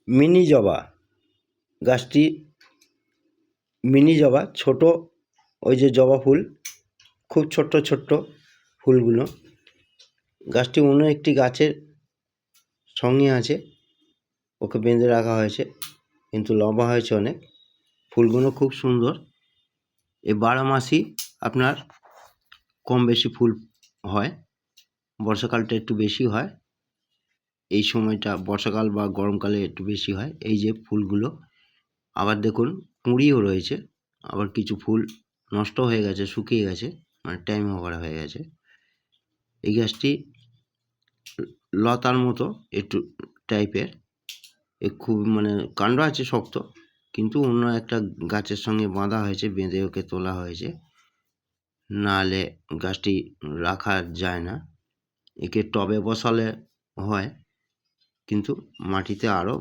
Mini জবা গাছটি mini জবা, ছোট ওই যে জবা ফুল, খুব ছোট্ট ছোট্ট ফুলগুলো। গাছটি অন্য একটি গাছের সঙ্গে আছে, ওকে বেঁধে রাখা হয়েছে, কিন্তু লম্বা হয়েছে অনেক। ফুলগুলো খুব সুন্দর। এই 12 মাসই আপনার কম বেশি ফুল হয়, বর্ষাকালটা একটু বেশি হয়, এই সময়টা বর্ষাকাল বা গরমকালে একটু বেশি হয়। এই যে ফুলগুলো, আবার দেখুন কুঁড়িও রয়েছে, আবার কিছু ফুল নষ্ট হয়ে গেছে, শুকিয়ে গেছে, মানে টাইম ওভার হয়ে গেছে। এই গাছটি লতার মতো একটু টাইপের, খুব মানে কাণ্ড আছে শক্ত, কিন্তু অন্য একটা গাছের সঙ্গে বাঁধা হয়েছে, বেঁধে ওকে তোলা হয়েছে, নাহলে গাছটি রাখা যায় না। একে টবে বসালে হয়, কিন্তু মাটিতে আরও